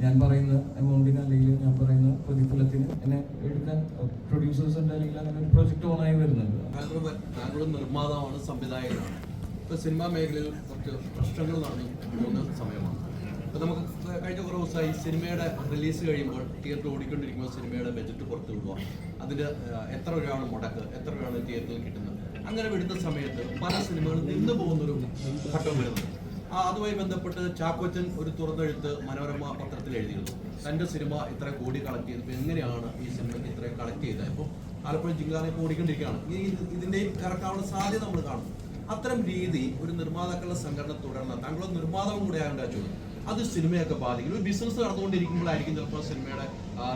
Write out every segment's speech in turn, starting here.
ഞാൻ പറയുന്ന എമൗണ്ടിന് അല്ലെങ്കിൽ ഞാൻ പറയുന്ന പ്രതിഫലത്തിന് എന്നെ എടുക്കാൻ പ്രൊഡ്യൂസേഴ്സ് ഉണ്ട്, അല്ലെങ്കിൽ അങ്ങനെ ഒരു പ്രൊജക്ട് ഓണായി വരുന്നുണ്ട്. താങ്കളും നിർമ്മാതാവാണ്, സംവിധായകനാണ്. ഇപ്പോൾ സിനിമാ മേഖലയിൽ കുറച്ച് പ്രശ്നങ്ങൾ നടന്നു പോകുന്ന സമയമാണ്. അപ്പോൾ നമുക്ക് കഴിഞ്ഞ കുറേ ദിവസമായി സിനിമയുടെ റിലീസ് കഴിയുമ്പോൾ തിയേറ്റർ ഓടിക്കൊണ്ടിരിക്കുമ്പോൾ സിനിമയുടെ ബജറ്റ് പുറത്ത് വിടുക, അതിൻ്റെ എത്ര രൂപയാണ് മുടക്ക്, എത്ര രൂപയാണ് തിയേറ്ററിൽ കിട്ടുന്നത്, അങ്ങനെ വിടുന്ന സമയത്ത് പല സിനിമകളും നിന്ന് പോകുന്നൊരു ഘട്ടം വരുന്നത്. അതുമായി ബന്ധപ്പെട്ട് ചാക്കോച്ചൻ ഒരു തുറന്നെഴുത്ത് മനോരമ പത്രത്തിൽ എഴുതിയിരുന്നു. തൻ്റെ സിനിമ ഇത്ര കോടി കളക്ട് ചെയ്തപ്പോൾ എങ്ങനെയാണ് ഈ സിനിമയ്ക്ക് ഇത്രയും കളക്ട് ചെയ്തത്, ഇപ്പോൾ ആലപ്പുഴ ജിങ്കാനൊക്കെ ഓടിക്കൊണ്ടിരിക്കുകയാണ്, ഇതിൻ്റെയും ഇറക്കാനുള്ള സാധ്യത നമ്മൾ കാണും. അത്തരം രീതി ഒരു നിർമ്മാതാക്കളുടെ സംഘടന തുടർന്ന് താങ്കൾ നിർമ്മാതാവും കൂടെ ആയതുകൊണ്ട് ചോദ്യം, അത് സിനിമയൊക്കെ ബാധിക്കും. ഒരു ബിസിനസ് നടന്നുകൊണ്ടിരിക്കുമ്പോഴായിരിക്കും ചിലപ്പോൾ സിനിമയുടെ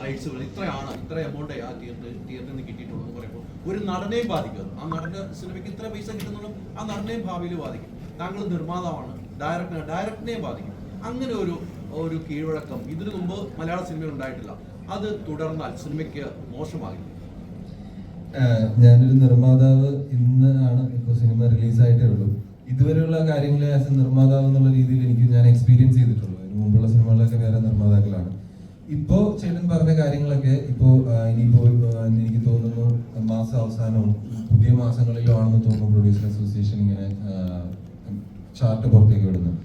റൈറ്റ്സുകൾ ഇത്ര എമൗണ്ട് ആ തിയേറ്ററിൽ നിന്ന് കിട്ടിയിട്ടുള്ളൂ എന്ന് പറയുമ്പോൾ ഒരു നടനെയും ബാധിക്കും. ആ നടന്റെ സിനിമയ്ക്ക് ഇത്ര പൈസ കിട്ടുന്നുള്ളൂ, ആ നടനെയും ഭാവിയിൽ ബാധിക്കും. താങ്കൾ നിർമ്മാതാവാണ്, ഡയറക്ടറിനെയും ബാധിക്കും. അങ്ങനെ ഒരു കീഴ്വഴക്കം ഇതിനു മുമ്പ് മലയാള സിനിമയിൽ ഉണ്ടായിട്ടില്ല. അത് തുടർന്നാൽ സിനിമയ്ക്ക് മോശമാകും. ഞാനൊരു നിർമ്മാതാവ് ഇന്ന് ആണ് ഇപ്പോൾ സിനിമ റിലീസായിട്ടേ ഉള്ളൂ. ഇതുവരെയുള്ള കാര്യങ്ങളെ ആസ് എ നിർമ്മാതാവ് എന്നുള്ള രീതിയിൽ ഞാൻ എക്സ്പീരിയൻസ് ചെയ്തിട്ടുള്ളൂ. അതിന് മുമ്പുള്ള സിനിമകളൊക്കെ വേറെ നിർമ്മാതാക്കളാണ്. ഇപ്പോൾ ചേട്ടൻ പറഞ്ഞ കാര്യങ്ങളൊക്കെ ഇനിയിപ്പോൾ എനിക്ക് തോന്നുന്നു മാസ അവസാനവും പുതിയ മാസങ്ങളിലോ ആണെന്ന് തോന്നുന്നു പ്രൊഡ്യൂസർ അസോസിയേഷൻ ഇങ്ങനെ ചാർട്ട് പുറത്തേക്ക് വിടുന്നത്.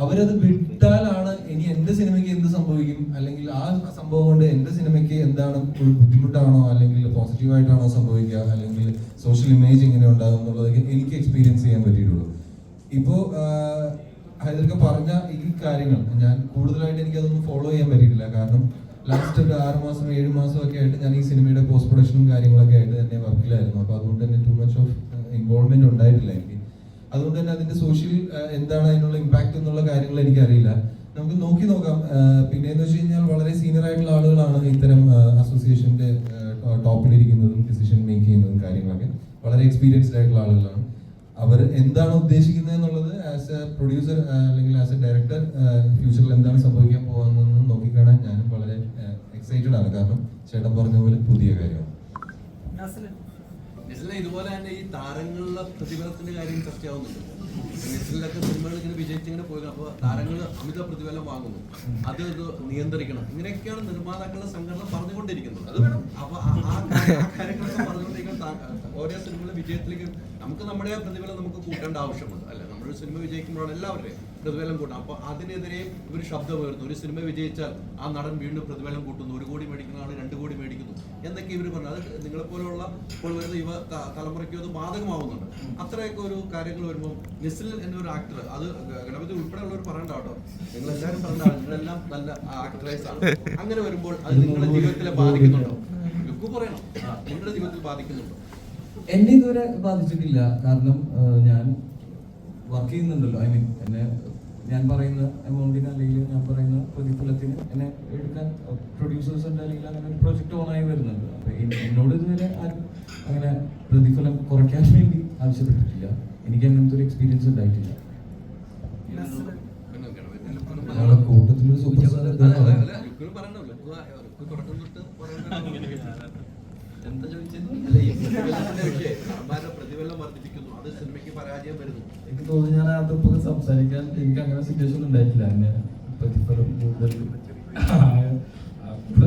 അവരത് വിട്ടാലാണ് ഇനി എന്റെ സിനിമയ്ക്ക് എന്ത് സംഭവിക്കും, അല്ലെങ്കിൽ ആ സംഭവം കൊണ്ട് എന്റെ സിനിമയ്ക്ക് എന്താണ് ബുദ്ധിമുട്ടാണോ അല്ലെങ്കിൽ പോസിറ്റീവായിട്ടാണോ സംഭവിക്കുക, അല്ലെങ്കിൽ സോഷ്യൽ ഇമേജ് എങ്ങനെ ഉണ്ടാകും എന്നുള്ളതൊക്കെ എനിക്ക് എക്സ്പീരിയൻസ് ചെയ്യാൻ പറ്റിയിട്ടുള്ളൂ. ഇപ്പോൾ ഹൈദർക്ക് പറഞ്ഞ ഈ കാര്യങ്ങൾ ഞാൻ കൂടുതലായിട്ട് എനിക്കതൊന്നും ഫോളോ ചെയ്യാൻ പറ്റിയിട്ടില്ല. കാരണം ലാസ്റ്റ് ഒരു 6 മാസം 7 മാസം ഒക്കെ ആയിട്ട് ഞാൻ ഈ സിനിമയുടെ പോസ്റ്റ് പ്രൊഡക്ഷനും കാര്യങ്ങളൊക്കെ ആയിട്ട് തന്നെ വർക്കിലായിരുന്നു. അപ്പോൾ അതുകൊണ്ട് തന്നെ ടു മച്ച് ഓഫ് ഇൻവോൾവ്മെന്റ് ഉണ്ടായിട്ടില്ല എനിക്ക്. അതുകൊണ്ട് തന്നെ അതിന്റെ സോഷ്യൽ എന്താണ് അതിനുള്ള ഇമ്പാക്ട് എന്നുള്ള കാര്യങ്ങൾ എനിക്കറിയില്ല. നമുക്ക് നോക്കാം. പിന്നെയെന്ന് വെച്ച് കഴിഞ്ഞാൽ വളരെ സീനിയർ ആയിട്ടുള്ള ആളുകളാണ് ഇത്തരം അസോസിയേഷന്റെ ടോപ്പിലിരിക്കുന്നതും ഡിസിഷൻ മേക്ക് ചെയ്യുന്നതും കാര്യങ്ങളൊക്കെ വളരെ എക്സ്പീരിയൻസ്ഡ് ആയിട്ടുള്ള ആളുകളാണ്. അവർ എന്താണ് ഉദ്ദേശിക്കുന്നത് എന്നുള്ളത് ആസ് എ പ്രൊഡ്യൂസർ അല്ലെങ്കിൽ ആസ് എ ഡയറക്ടർ ഫ്യൂച്ചറിൽ എന്താണ് സംഭവിക്കാൻ പോകുന്നതെന്ന് നോക്കിക്കാണാൻ ഞാനും വളരെ എക്സൈറ്റഡ് ആണ്. കാരണം ചേട്ടൻ പറഞ്ഞ പോലെ പുതിയ കാര്യമാണ്. ഇതുപോലെ തന്നെ ഈ താരങ്ങളുടെ പ്രതിഫലത്തിന്റെ കാര്യം ചർച്ചയാവുന്നുണ്ട്. നെറ്റിലൊക്കെ സിനിമകൾ ഇങ്ങനെ വിജയിച്ചിങ്ങനെ പോയി, അപ്പോൾ താരങ്ങൾ അമിത പ്രതിഫലം വാങ്ങുന്നു, അത് നിയന്ത്രിക്കണം, ഇങ്ങനെയൊക്കെയാണ് നിർമ്മാതാക്കളുടെ സംഘടന പറഞ്ഞുകൊണ്ടിരിക്കുന്നത്. അപ്പൊ ആ കാര്യങ്ങളൊക്കെ പറഞ്ഞുകൊണ്ടിരിക്കുന്ന ഓരോ സിനിമകളുടെ വിജയത്തിലേക്ക് നമുക്ക് നമ്മുടെ പ്രതിഫലം നമുക്ക് കൂട്ടേണ്ട ആവശ്യമുണ്ട്. അല്ലെ, നമ്മളൊരു സിനിമ വിജയിക്കുമ്പോഴാണ് എല്ലാവരുടെയും പ്രതിഫലം കൂട്ടാം. അപ്പൊ അതിനെതിരെ ഇവർ ശബ്ദം ഉയർന്നു. ഒരു സിനിമ വിജയിച്ചാൽ ആ നടൻ വീണ്ടും പ്രതിഫലം കൂട്ടുന്നു, 1 കോടി മേടിക്കുന്ന ആൾ 2 കോടി മേടിക്കുന്നു എന്നൊക്കെ ഇവർ പറഞ്ഞു. അത് നിങ്ങളെപ്പോലുള്ള ഇപ്പോൾ വരുന്ന യുവ തലമുറയ്ക്കും അത് ബാധകമാവുന്നുണ്ട്. അത്രയൊക്കെ ഒരു കാര്യങ്ങൾ വരുമ്പോൾ നിസിൽ എന്നൊരു ആക്ടർ, അത് ഗണപതി ഉൾപ്പെടെയുള്ളവർ പറയണ്ട കേട്ടോ, നിങ്ങളെല്ലാവരും പറഞ്ഞാൽ നിങ്ങളെല്ലാം നല്ല ആക്ടറേഴ്സ് ആണ്. അങ്ങനെ വരുമ്പോൾ അത് നിങ്ങളുടെ ജീവിതത്തിലെ ബാധിക്കുന്നുണ്ടോ? ലുക്ക് പറയണം, നിങ്ങളുടെ ജീവിതത്തിൽ ബാധിക്കുന്നുണ്ടോ? എന്നെ ഇതുവരെ ബാധിച്ചിട്ടില്ല. കാരണം ഞാൻ വർക്ക് ചെയ്യുന്നുണ്ടല്ലോ. ഞാൻ പറയുന്ന എമൗണ്ടിന് അല്ലെങ്കിൽ ഞാൻ പറയുന്ന പ്രതിഫലത്തിന് എന്നെ എടുക്കാൻ പ്രൊഡ്യൂസേഴ്സ് ഉണ്ട്, അല്ലെങ്കിൽ അങ്ങനെ ഒരു പ്രൊജക്ട് ഓണായി വരുന്നുണ്ട്. അപ്പൊ എന്നോട് ഇതുവരെ ആരും അങ്ങനെ പ്രതിഫലം കുറയ്ക്കാൻ വേണ്ടി ആവശ്യപ്പെട്ടിട്ടില്ല. എനിക്ക് അങ്ങനത്തെ ഒരു എക്സ്പീരിയൻസ് ഉണ്ടായിട്ടില്ല. കൂട്ടത്തിലൊരു സൂപ്പർ സ്റ്റാർ പ്രതിഫലം വർദ്ധിപ്പിക്കുന്നു, അത് സിനിമയ്ക്ക് പരാജയം വരുന്നു. എനിക്ക് തോന്നുന്നു ഞാൻ അതിപ്പോ സംസാരിക്കാൻ എനിക്ക് അങ്ങനെ സിറ്റുവേഷൻ ഉണ്ടായിട്ടില്ല. അങ്ങനെ പ്രതിഫലം കൂടുതൽ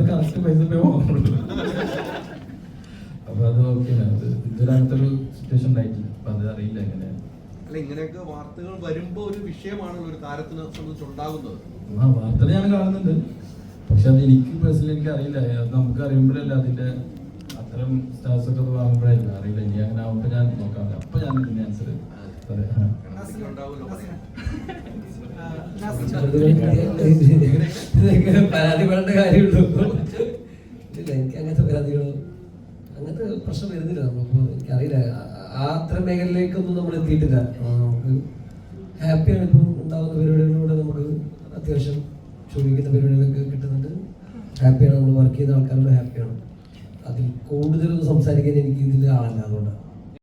കറക്റ്റ് പൈസ വാങ്ങുള്ളൂ. അപ്പൊ അത് ഓക്കെ, ഇതുവരെ അങ്ങനത്തെ ഒരു സിറ്റുവേഷൻ ഉണ്ടായിട്ടില്ല. അപ്പൊ അത് അറിയില്ല എങ്ങനെയാണ്. അല്ല, ഇങ്ങനെയൊക്കെ വാർത്തകൾ വരുമ്പോ ഒരു വിഷയമാണല്ലോ ഒരു താരത്തിനെ സംബന്ധിച്ചുണ്ടാകുന്നത്. വാർത്തകൾ ഞാൻ കാണുന്നുണ്ട്, പക്ഷെ അത് എനിക്ക് പേഴ്സണലി എനിക്ക് അറിയില്ല. അത് നമുക്ക് അറിയുമ്പോഴല്ല അതിന്റെ അത്തരം സ്റ്റാർസ് ഒക്കെ വാങ്ങുമ്പോഴായിരിക്കും അറിയില്ല. ഇനി അങ്ങനെ ആവുമ്പോ ഞാൻ നോക്കാം. അപ്പൊ ഞാൻ ഇതിന്റെ ആൻസർ പരാതിപ്പെടേണ്ട കാര്യമുള്ളൂ. ഇല്ല, എനിക്ക് അങ്ങനത്തെ പരാതികളോ അങ്ങനത്തെ പ്രശ്നം വരുന്നില്ല. നമ്മളിപ്പോ എനിക്കറിയില്ല, അത്തരം മേഖലയിലേക്കൊന്നും നമ്മൾ എത്തിയിട്ടില്ല. നമുക്ക് ഹാപ്പിയാണ് ഇപ്പം ഉണ്ടാകുന്ന പരിപാടികളിലൂടെ. നമുക്ക് അത്യാവശ്യം ചോദിക്കുന്ന പരിപാടികളൊക്കെ കിട്ടുന്നുണ്ട്. ഹാപ്പിയാണ്, നമ്മൾ വർക്ക് ചെയ്യുന്ന ആൾക്കാരോട് ഹാപ്പിയാണ്. അതിൽ കൂടുതലൊന്നും സംസാരിക്കാൻ എനിക്ക് ഇതിൽ ആളല്ല. അതുകൊണ്ടാണ്